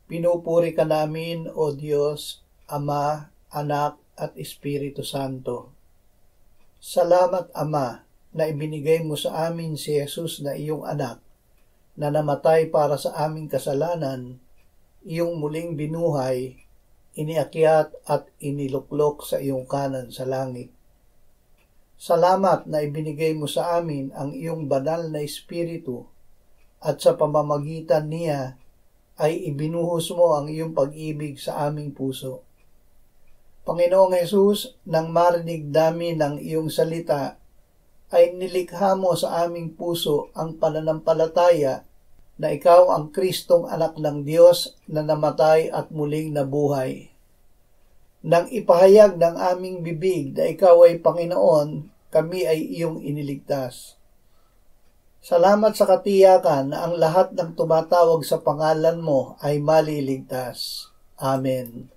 Pinupuri ka namin, O Diyos, Ama, Anak, at Espiritu Santo. Salamat, Ama, na ibinigay mo sa amin si Jesus na iyong anak, na namatay para sa aming kasalanan, iyong muling binuhay, iniakyat at iniluklok sa iyong kanan sa langit. Salamat na ibinigay mo sa amin ang iyong banal na Espiritu at sa pamamagitan niya ay ibinuhos mo ang iyong pag-ibig sa aming puso. Panginoong Hesus, nang marinig namin ang iyong salita, ay nilikha mo sa aming puso ang pananampalataya na ikaw ang Kristong anak ng Diyos na namatay at muling nabuhay. Nang ipahayag ng aming bibig na ikaw ay Panginoon, kami ay iyong iniligtas. Salamat sa katiyakan na ang lahat ng tumatawag sa pangalan mo ay maliligtas. Amen.